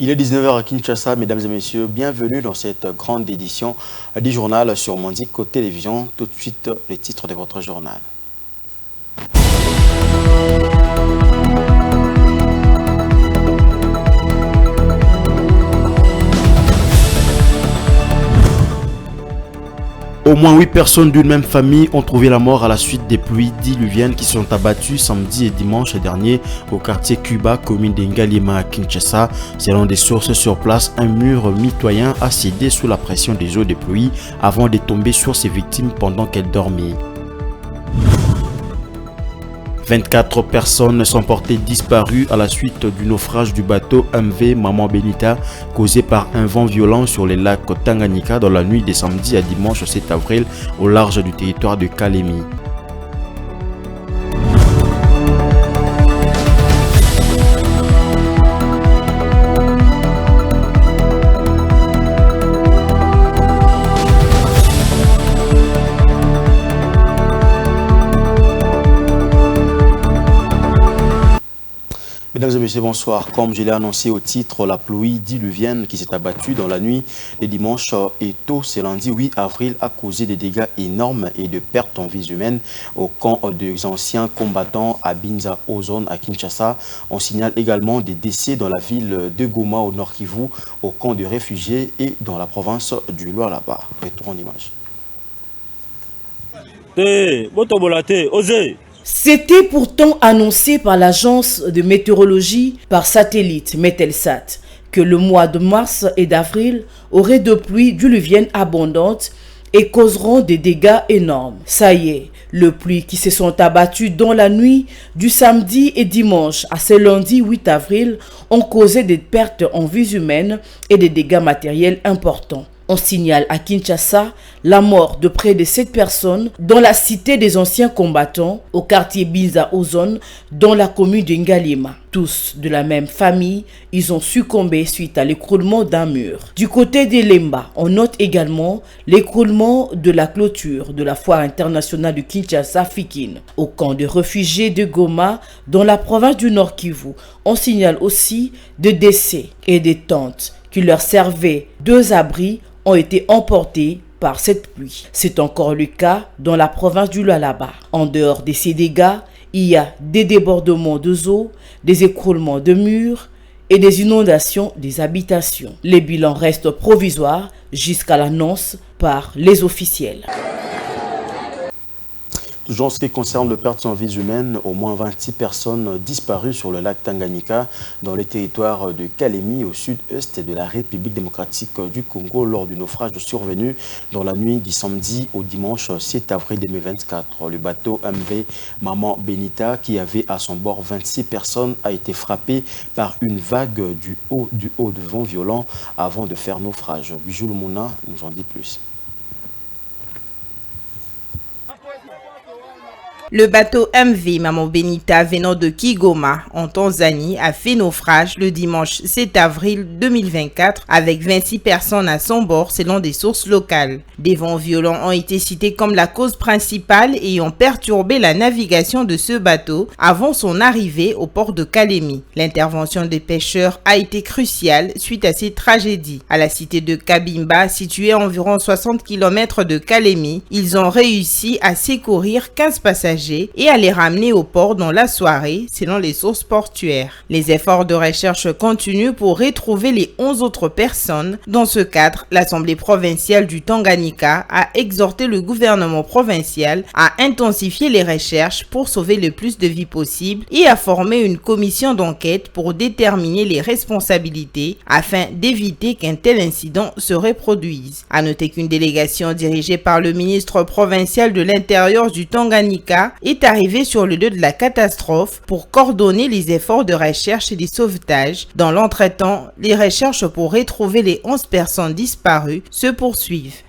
Il est 19 h à Kinshasa, mesdames et messieurs, bienvenue dans cette grande édition du journal sur Mondico Télévision. Tout de suite, les titres de votre journal. Au moins 8 personnes d'une même famille ont trouvé la mort à la suite des pluies diluviennes qui sont abattues samedi et dimanche dernier au quartier Cuba, commune d'Ngalima à Kinshasa. Selon des sources sur place, un mur mitoyen a cédé sous la pression des eaux de pluie avant de tomber sur ses victimes pendant qu'elles dormaient. 24 personnes sont portées disparues à la suite du naufrage du bateau MV Maman Benita causé par un vent violent sur les lacs Tanganyika dans la nuit de samedi à dimanche 7 avril au large du territoire de Kalemi. Mesdames et messieurs, bonsoir. Comme je l'ai annoncé au titre, la pluie diluvienne qui s'est abattue dans la nuit de dimanche et tôt ce lundi 8 avril a causé des dégâts énormes et de pertes en vies humaines au camp des anciens combattants à Binza Ozone à Kinshasa. On signale également des décès dans la ville de Goma au Nord Kivu, au camp de réfugiés et dans la province du Lualaba. Retour en image. C'était pourtant annoncé par l'agence de météorologie par satellite Metelsat que le mois de mars et d'avril auraient de pluies diluviennes abondantes et causeront des dégâts énormes. Ça y est, les pluies qui se sont abattues dans la nuit du samedi et dimanche à ce lundi 8 avril ont causé des pertes en vies humaines et des dégâts matériels importants. On signale à Kinshasa la mort de près de 7 personnes dans la cité des anciens combattants au quartier Binza Ozone dans la commune de Ngalima. Tous de la même famille, ils ont succombé suite à l'écroulement d'un mur. Du côté de Lemba, on note également l'écroulement de la clôture de la foire internationale de Kinshasa Fikin. Au camp de réfugiés de Goma, dans la province du Nord Kivu, on signale aussi des décès et des tentes qui leur servaient 2 abris ont été emportés par cette pluie. C'est encore le cas dans la province du Lualaba. En dehors de ces dégâts, il y a des débordements d'eau, des écroulements de murs et des inondations des habitations. Les bilans restent provisoires jusqu'à l'annonce par les officiels. Toujours en ce qui concerne le pertes en vies humaines, au moins 26 personnes disparues sur le lac Tanganyika dans les territoires de Kalemi au sud-est de la République démocratique du Congo lors du naufrage survenu dans la nuit du samedi au dimanche 7 avril 2024. Le bateau MV Maman Benita qui avait à son bord 26 personnes a été frappé par une vague du haut de vent violent avant de faire naufrage. Jules Mouna nous en dit plus. Le bateau MV Maman Benita venant de Kigoma en Tanzanie a fait naufrage le dimanche 7 avril 2024 avec 26 personnes à son bord selon des sources locales. Des vents violents ont été cités comme la cause principale et ont perturbé la navigation de ce bateau avant son arrivée au port de Kalemi. L'intervention des pêcheurs a été cruciale suite à ces tragédies. À la cité de Kabimba, située à environ 60 km de Kalemi, ils ont réussi à secourir 15 passagers et à les ramener au port dans la soirée, selon les sources portuaires. Les efforts de recherche continuent pour retrouver les 11 autres personnes. Dans ce cadre, l'Assemblée provinciale du Tanganyika a exhorté le gouvernement provincial à intensifier les recherches pour sauver le plus de vies possible et à former une commission d'enquête pour déterminer les responsabilités afin d'éviter qu'un tel incident se reproduise. À noter qu'une délégation dirigée par le ministre provincial de l'Intérieur du Tanganyika est arrivé sur le lieu de la catastrophe pour coordonner les efforts de recherche et de sauvetage. Dans l'entretemps, les recherches pour retrouver les 11 personnes disparues se poursuivent.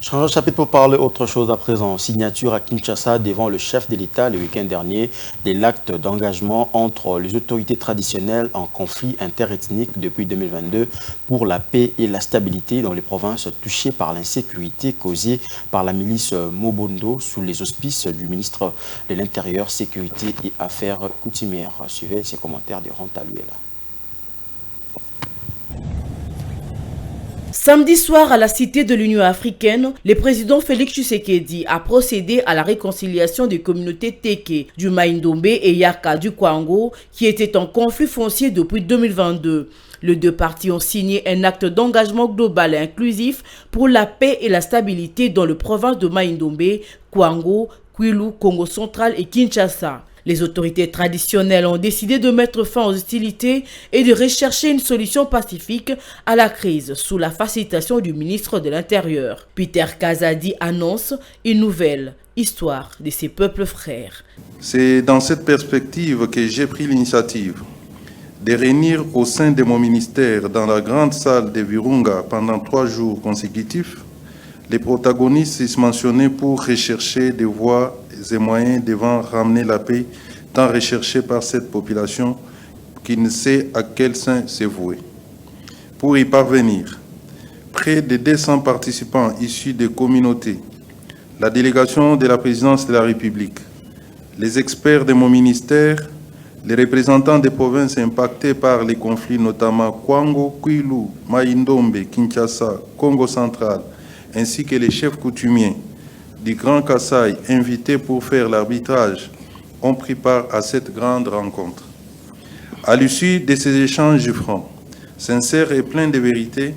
Changeons de chapitre pour parler autre chose à présent. Signature à Kinshasa devant le chef de l'État le week-end dernier de l'acte d'engagement entre les autorités traditionnelles en conflit interethnique depuis 2022 pour la paix et la stabilité dans les provinces touchées par l'insécurité causée par la milice Mobondo sous les auspices du ministre de l'Intérieur, Sécurité et Affaires coutumières. Suivez ces commentaires de Rantaluela. Samedi soir, à la Cité de l'Union africaine, le président Félix Tshisekedi a procédé à la réconciliation des communautés Teke du Maïndombe et Yaka du Kwango qui étaient en conflit foncier depuis 2022. Les deux parties ont signé un acte d'engagement global et inclusif pour la paix et la stabilité dans le province de Maïndombe, Kwango, Kwilu, Congo central et Kinshasa. Les autorités traditionnelles ont décidé de mettre fin aux hostilités et de rechercher une solution pacifique à la crise sous la facilitation du ministre de l'Intérieur. Peter Kazadi annonce une nouvelle histoire de ses peuples frères. C'est dans cette perspective que j'ai pris l'initiative de réunir au sein de mon ministère dans la grande salle de Virunga pendant 3 jours consécutifs les protagonistes mentionnés pour rechercher des voies et moyens devant ramener la paix tant recherchée par cette population qui ne sait à quel sein se vouer. Pour y parvenir, près de 200 participants issus des communautés, la délégation de la présidence de la République, les experts de mon ministère, les représentants des provinces impactées par les conflits, notamment Kwango, Kwilu, Maïndombe, Kinshasa, Congo central, ainsi que les chefs coutumiers du Grand Kasaï invités pour faire l'arbitrage, ont pris part à cette grande rencontre. À l'issue de ces échanges francs, sincères et pleins de vérité,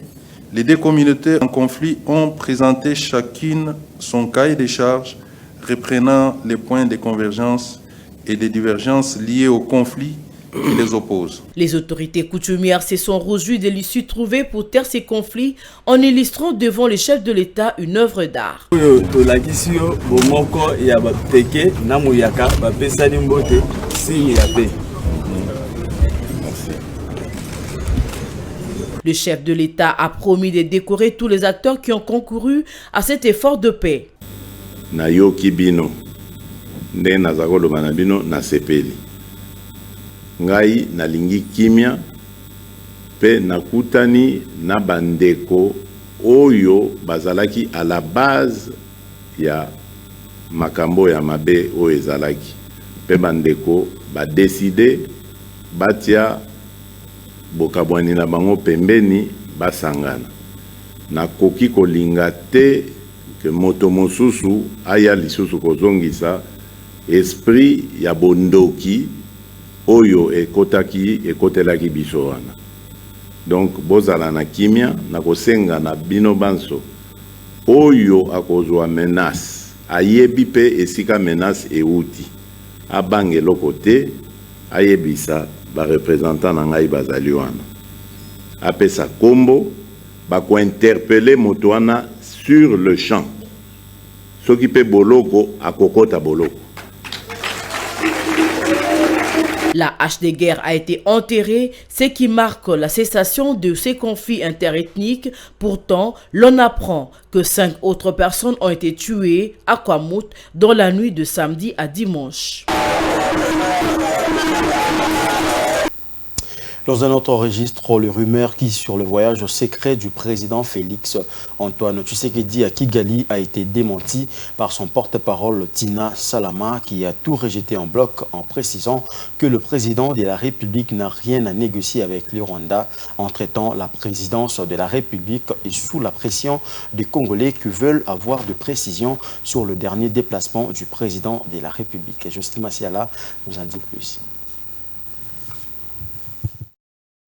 les deux communautés en conflit ont présenté chacune son cahier de charges reprenant les points de convergence et de divergences liées au conflit qui les opposent. Les autorités coutumières se sont réjouies de l'issue trouvée pour taire ces conflits en illustrant devant le chef de l'État une œuvre d'art. Le chef de l'État a promis de décorer tous les acteurs qui ont concouru à cet effort de paix. Nayoki bino, nde nazakolo banabino na sepeli. Ngai nalingi kimia pe nakutani na bandeko oyo bazalaki à la base ya makambo ya mabe o ezalaki pe bandeko ba décider batia bokabwani na bango pembeni basangana nakoki kolinga te ke moto mosusu aya lisusu kozongisa esprit ya bondoki oyo ekotelaki biso wana. Donc bozala na kimia na kosenga na bino banso oyo akozwa menace ayebi pe esika menace euti abange lokote ayebisa ba représentant na ngai bazali wana apesa kombo bako interpeller moto wana sur le champ soki pe boloko akokota boloko. La hache de guerre a été enterrée, ce qui marque la cessation de ces conflits interethniques. Pourtant, l'on apprend que 5 autres personnes ont été tuées à Kwamut dans la nuit de samedi à dimanche. Dans un autre registre, les rumeurs qui sur le voyage secret du président Félix Antoine Tshisekedi à Kigali a été démenti par son porte-parole Tina Salama qui a tout rejeté en bloc en précisant que le président de la République n'a rien à négocier avec le Rwanda en traitant la présidence de la République et sous la pression des Congolais qui veulent avoir de précisions sur le dernier déplacement du président de la République. Et Justin Massiala nous en dit plus.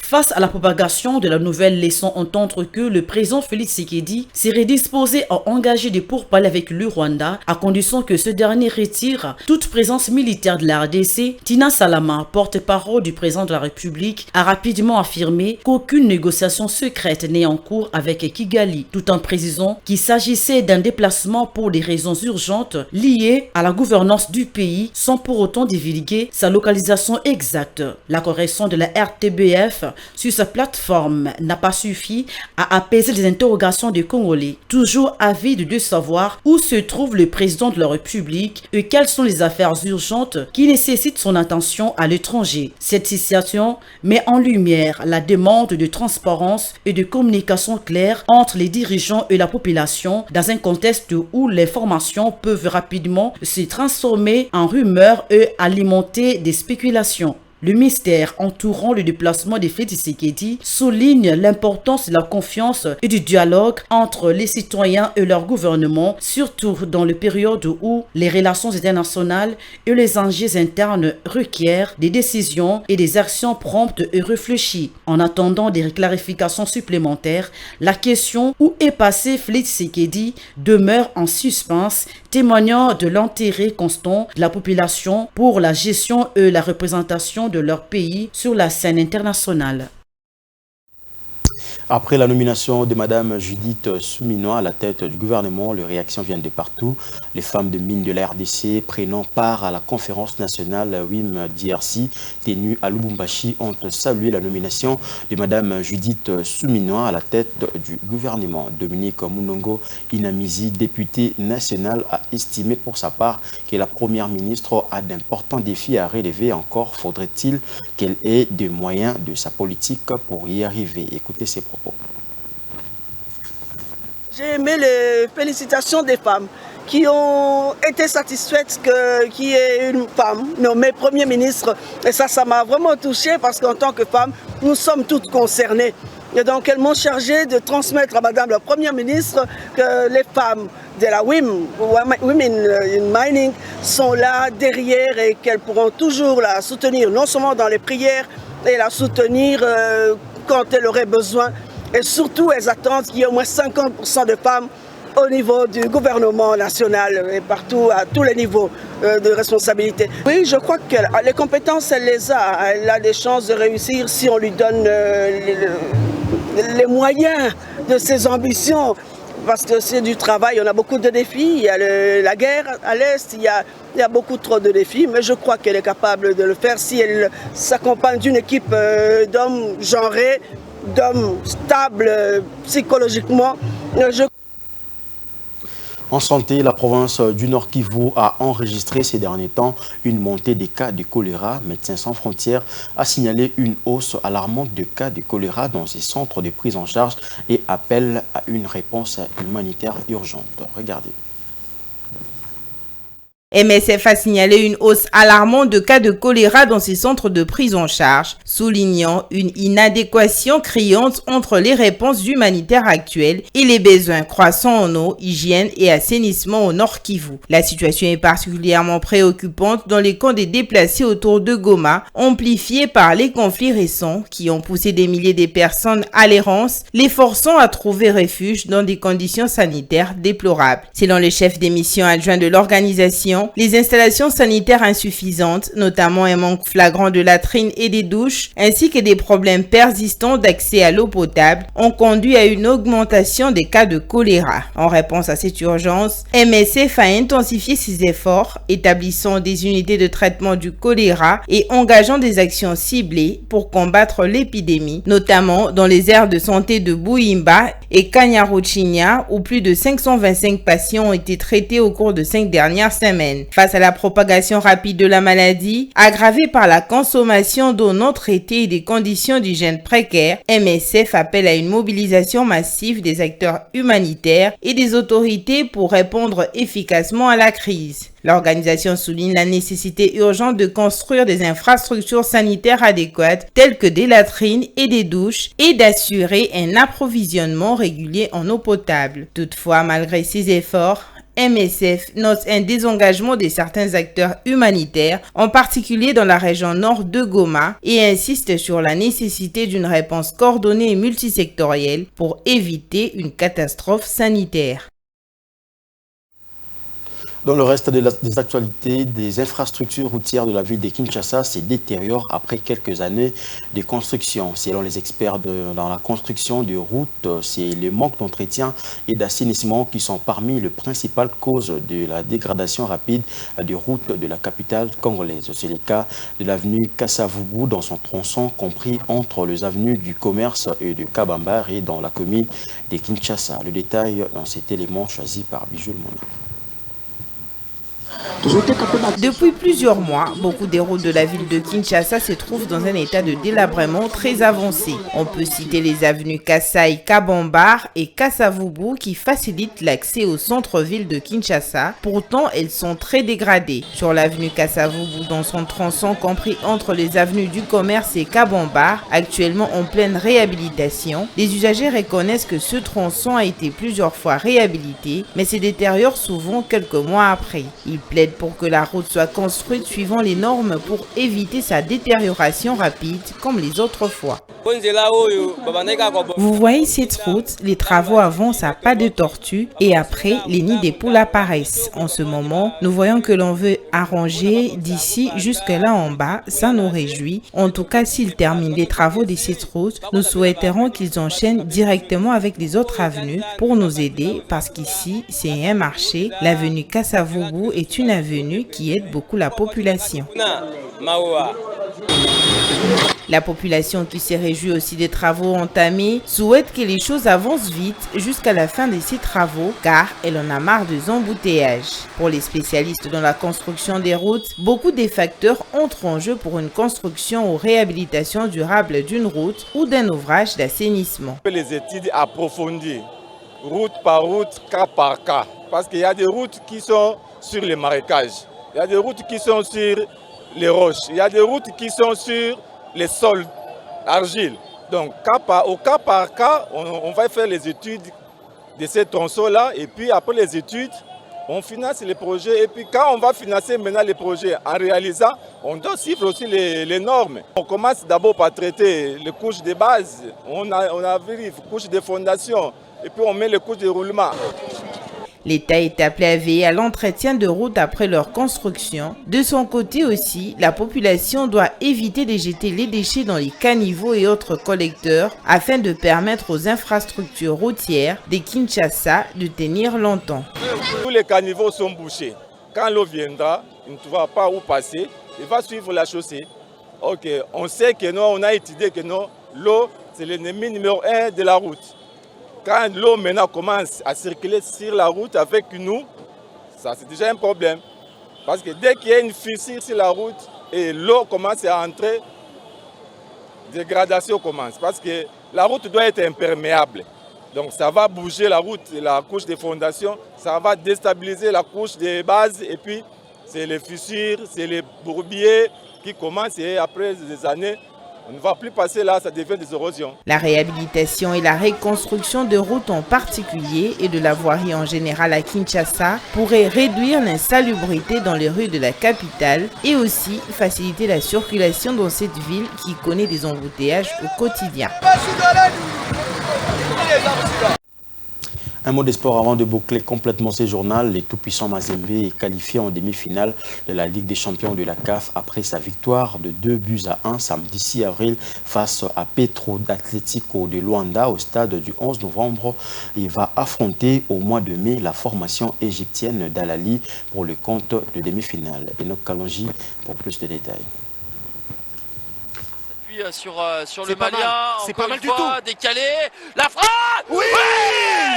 Face à la propagation de la nouvelle, laissant entendre que le président Félix Tshisekedi serait disposé à engager des pourparlers avec le Rwanda à condition que ce dernier retire toute présence militaire de la RDC. Tina Salama, porte-parole du président de la République, a rapidement affirmé qu'aucune négociation secrète n'est en cours avec Kigali, tout en précisant qu'il s'agissait d'un déplacement pour des raisons urgentes liées à la gouvernance du pays, sans pour autant divulguer sa localisation exacte. La correction de la RTBF sur sa plateforme n'a pas suffi à apaiser les interrogations des Congolais, toujours avides de savoir où se trouve le président de la République et quelles sont les affaires urgentes qui nécessitent son attention à l'étranger. Cette situation met en lumière la demande de transparence et de communication claire entre les dirigeants et la population dans un contexte où les informations peuvent rapidement se transformer en rumeurs et alimenter des spéculations. Le mystère entourant le déplacement de Félix Tshisekedi souligne l'importance de la confiance et du dialogue entre les citoyens et leur gouvernement, surtout dans le période où les relations internationales et les enjeux internes requièrent des décisions et des actions promptes et réfléchies. En attendant des clarifications supplémentaires, la question où est passé Félix Tshisekedi demeure en suspens, témoignant de l'intérêt constant de la population pour la gestion et la représentation de leur pays sur la scène internationale. Après la nomination de Mme Judith Suminwa à la tête du gouvernement, les réactions viennent de partout. Les femmes de mines de la RDC prenant part à la conférence nationale WIM DRC tenue à Lubumbashi ont salué la nomination de Mme Judith Suminwa à la tête du gouvernement. Dominique Munongo Inamizi, député national, a estimé pour sa part que la première ministre a d'importants défis à relever. Encore faudrait-il qu'elle ait des moyens de sa politique pour y arriver. Écoutez ses propos. J'ai aimé les félicitations des femmes qui ont été satisfaites qu'il y ait une femme nommée Premier ministre. Et ça m'a vraiment touchée parce qu'en tant que femme, nous sommes toutes concernées. Et donc elles m'ont chargé de transmettre à Madame la Première ministre que les femmes de la Women in Mining sont là derrière et qu'elles pourront toujours la soutenir, non seulement dans les prières, et la soutenir quand elle aurait besoin. Et surtout, elles attendent qu'il y ait au moins 50% de femmes au niveau du gouvernement national et partout, à tous les niveaux de responsabilité. Oui, je crois que les compétences, elle les a. Elle a des chances de réussir si on lui donne les moyens de ses ambitions. Parce que c'est du travail, on a beaucoup de défis. Il y a la guerre à l'Est, il y a beaucoup trop de défis. Mais je crois qu'elle est capable de le faire si elle s'accompagne d'une équipe d'hommes genrés, d'hommes stables psychologiquement. En santé, la province du Nord Kivu a enregistré ces derniers temps une montée des cas de choléra. Médecins sans frontières a signalé une hausse alarmante de cas de choléra dans ces centres de prise en charge et appelle à une réponse humanitaire urgente. Regardez. MSF a signalé une hausse alarmante de cas de choléra dans ces centres de prise en charge, soulignant une inadéquation criante entre les réponses humanitaires actuelles et les besoins croissants en eau, hygiène et assainissement au Nord Kivu. La situation est particulièrement préoccupante dans les camps des déplacés autour de Goma, amplifiés par les conflits récents qui ont poussé des milliers de personnes à l'errance, les forçant à trouver refuge dans des conditions sanitaires déplorables. Selon le chef des missions adjoints de l'organisation, les installations sanitaires insuffisantes, notamment un manque flagrant de latrines et des douches, ainsi que des problèmes persistants d'accès à l'eau potable, ont conduit à une augmentation des cas de choléra. En réponse à cette urgence, MSF a intensifié ses efforts, établissant des unités de traitement du choléra et engageant des actions ciblées pour combattre l'épidémie, notamment dans les aires de santé de Bouimba et Kanyaruchinya, où plus de 525 patients ont été traités au cours de 5 dernières semaines. Face à la propagation rapide de la maladie, aggravée par la consommation d'eau non traitée et des conditions d'hygiène précaires, MSF appelle à une mobilisation massive des acteurs humanitaires et des autorités pour répondre efficacement à la crise. L'organisation souligne la nécessité urgente de construire des infrastructures sanitaires adéquates telles que des latrines et des douches et d'assurer un approvisionnement régulier en eau potable. Toutefois, malgré ces efforts, MSF note un désengagement de certains acteurs humanitaires, en particulier dans la région nord de Goma, et insiste sur la nécessité d'une réponse coordonnée et multisectorielle pour éviter une catastrophe sanitaire. Dans le reste des actualités, des infrastructures routières de la ville de Kinshasa se détériorent après quelques années de construction. Selon les experts dans la construction de routes, c'est le manque d'entretien et d'assainissement qui sont parmi les principales causes de la dégradation rapide des routes de la capitale congolaise. C'est le cas de l'avenue Kassavubu dans son tronçon compris entre les avenues du Commerce et de Kabambar et dans la commune de Kinshasa. Le détail dans cet élément choisi par Bijou Mona. Depuis plusieurs mois, beaucoup des routes de la ville de Kinshasa se trouvent dans un état de délabrement très avancé. On peut citer les avenues Kasai, Kabambar et Kassavubu qui facilitent l'accès au centre-ville de Kinshasa. Pourtant, elles sont très dégradées. Sur l'avenue Kassavubu, dans son tronçon compris entre les avenues du Commerce et Kabambar, actuellement en pleine réhabilitation, les usagers reconnaissent que ce tronçon a été plusieurs fois réhabilité, mais se détériore souvent quelques mois après. Ils plaident pour que la route soit construite suivant les normes pour éviter sa détérioration rapide comme les autres fois. Vous voyez cette route, les travaux avancent à pas de tortue et après, les nids des poules apparaissent. En ce moment, nous voyons que l'on veut arranger d'ici jusque là en bas, ça nous réjouit. En tout cas, s'ils terminent les travaux de cette route, nous souhaiterons qu'ils enchaînent directement avec les autres avenues pour nous aider parce qu'ici, c'est un marché. L'avenue Kassavubu est une avenue qui aide beaucoup la population. La population qui se réjouit aussi des travaux entamés souhaite que les choses avancent vite jusqu'à la fin de ces travaux car elle en a marre des embouteillages. Pour les spécialistes dans la construction des routes, beaucoup de facteurs entrent en jeu pour une construction ou réhabilitation durable d'une route ou d'un ouvrage d'assainissement. Les études approfondies, route par route, cas par cas, parce qu'il y a des routes qui sont sur les marécages, il y a des routes qui sont sur les roches, il y a des routes qui sont sur les sols argile. Donc, au cas par cas, on va faire les études de ces tronçons-là et puis après les études, on finance les projets. Et puis quand on va financer maintenant les projets en réalisant, on doit suivre aussi les normes. On commence d'abord par traiter les couches de base, on vérifie les couches de fondation et puis on met les couches de roulement. L'État est appelé à veiller à l'entretien de routes après leur construction. De son côté aussi, la population doit éviter de jeter les déchets dans les caniveaux et autres collecteurs afin de permettre aux infrastructures routières de Kinshasa de tenir longtemps. Tous les caniveaux sont bouchés. Quand l'eau viendra, il ne trouvera pas où passer, il va suivre la chaussée. Ok, on sait que nous, on a étudié que l'eau, c'est l'ennemi numéro 1 de la route. Quand l'eau maintenant commence à circuler sur la route avec nous, ça c'est déjà un problème. Parce que dès qu'il y a une fissure sur la route et l'eau commence à entrer, dégradation commence. Parce que la route doit être imperméable. Donc ça va bouger la route, la couche de fondation, ça va déstabiliser la couche de base et puis c'est les fissures, c'est les bourbiers qui commencent et après des années, on ne va plus passer là, ça devient des érosions. La réhabilitation et la reconstruction de routes en particulier et de la voirie en général à Kinshasa pourraient réduire l'insalubrité dans les rues de la capitale et aussi faciliter la circulation dans cette ville qui connaît des embouteillages au quotidien. Un mot de sport avant de boucler complètement ce journal. Le tout-puissant Mazembe est qualifié en demi-finale de la Ligue des champions de la CAF après sa victoire de 2-1 samedi 6 avril face à Petro d'Atlético de Luanda au stade du 11 novembre. Il va affronter au mois de mai la formation égyptienne d'Al-Ahly pour le compte de demi-finale. Enoch Kalonji pour plus de détails. Sur le Malien, c'est pas mal du tout. Décalé, la frappe. Oui,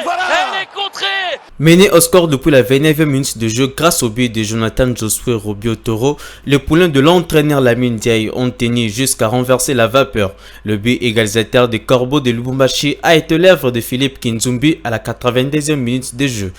voilà. Elle est contrée. Mené au score depuis la 29e minute de jeu grâce au but de Jonathan Josué Robio Toro, les poulains de l'entraîneur Lamine Diaye ont tenu jusqu'à renverser la vapeur. Le but égalisateur des Corbeaux de Lubumbashi a été l'œuvre de Philippe Kinzumbi à la 92e minute de jeu.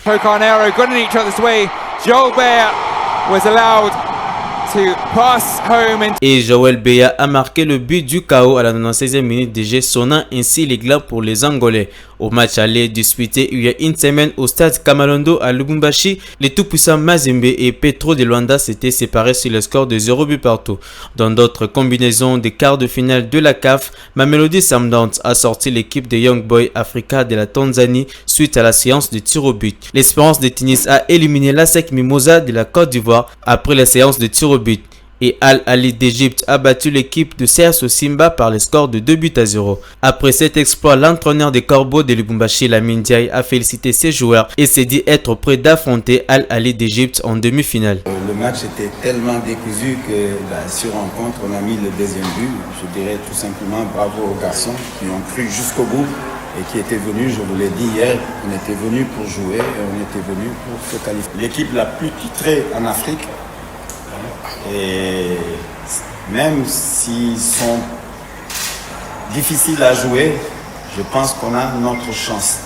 Et Joël Beya a marqué le but du chaos à la 96e minute de jeu, sonnant ainsi les glas pour les Angolais. Au match aller disputé il y a une semaine au stade Kamalondo à Lubumbashi, les tout-puissants Mazembe et Petro de Luanda s'étaient séparés sur le score de 0 but partout. Dans d'autres combinaisons des quarts de finale de la CAF, Mamelodi Sundowns a sorti l'équipe de Young Boy Africa de la Tanzanie suite à la séance de tir au but. L'Espérance de Tunis a éliminé l'ASEC Mimosa de la Côte d'Ivoire après la séance de tir au but. Et Al Ahly d'Égypte a battu l'équipe de CSO Simba par le score de 2 buts à 0. Après cet exploit, l'entraîneur des Corbeaux de Lubumbashi, Lamine Ndiaye, a félicité ses joueurs et s'est dit être prêt d'affronter Al Ahly d'Égypte en demi-finale. Le match était tellement décousu que sur rencontre, on a mis le deuxième but. Je dirais tout simplement bravo aux garçons qui ont cru jusqu'au bout et qui étaient venus, je vous l'ai dit hier, on était venus pour jouer et on était venus pour se qualifier. L'équipe la plus titrée en Afrique. Et même s'ils sont difficiles à jouer, je pense qu'on a notre chance.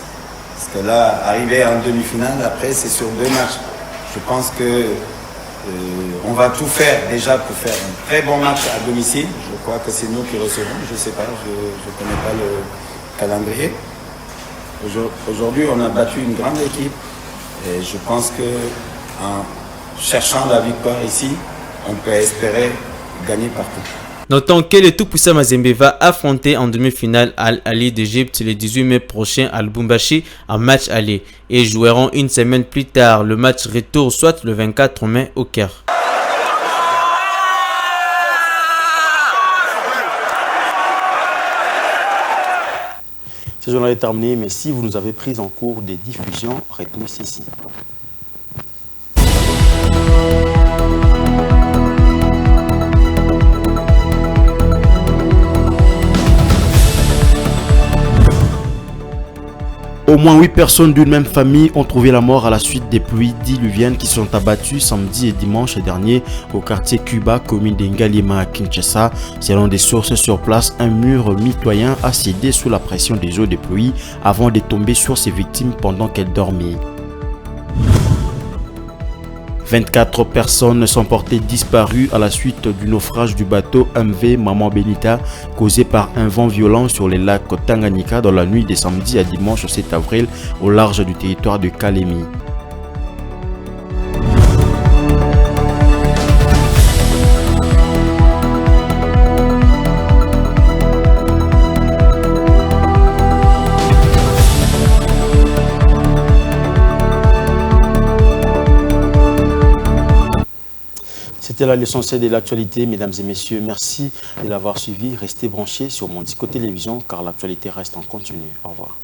Parce que là, arriver en demi-finale, après, c'est sur 2 matchs. Je pense que on va tout faire déjà pour faire un très bon match à domicile. Je crois que c'est nous qui recevons. Je ne sais pas, je ne connais pas le calendrier. Aujourd'hui, on a battu une grande équipe. Et je pense qu'en cherchant la victoire ici, on peut espérer gagner partout. Notons que le tout-puissant Mazembe va affronter en demi-finale Al Ahly d'Égypte le 18 mai prochain à Lubumbashi en match aller et joueront une semaine plus tard le match retour soit le 24 mai au Caire. Ce journal est terminé, mais si vous nous avez pris en cours des diffusions, retenez ceci. Au moins 8 personnes d'une même famille ont trouvé la mort à la suite des pluies diluviennes qui sont abattues samedi et dimanche dernier au quartier Cuba, commune d'Ngalima à Kinshasa. Selon des sources sur place, un mur mitoyen a cédé sous la pression des eaux de pluie avant de tomber sur ses victimes pendant qu'elles dormaient. 24 personnes sont portées disparues à la suite du naufrage du bateau MV Maman Benita causé par un vent violent sur les lacs Tanganyika dans la nuit de samedi à dimanche 7 avril au large du territoire de Kalemi. C'était la l'essentiel de l'actualité, mesdames et messieurs. Merci de l'avoir suivi. Restez branchés sur Mondico Télévision car l'actualité reste en continu. Au revoir.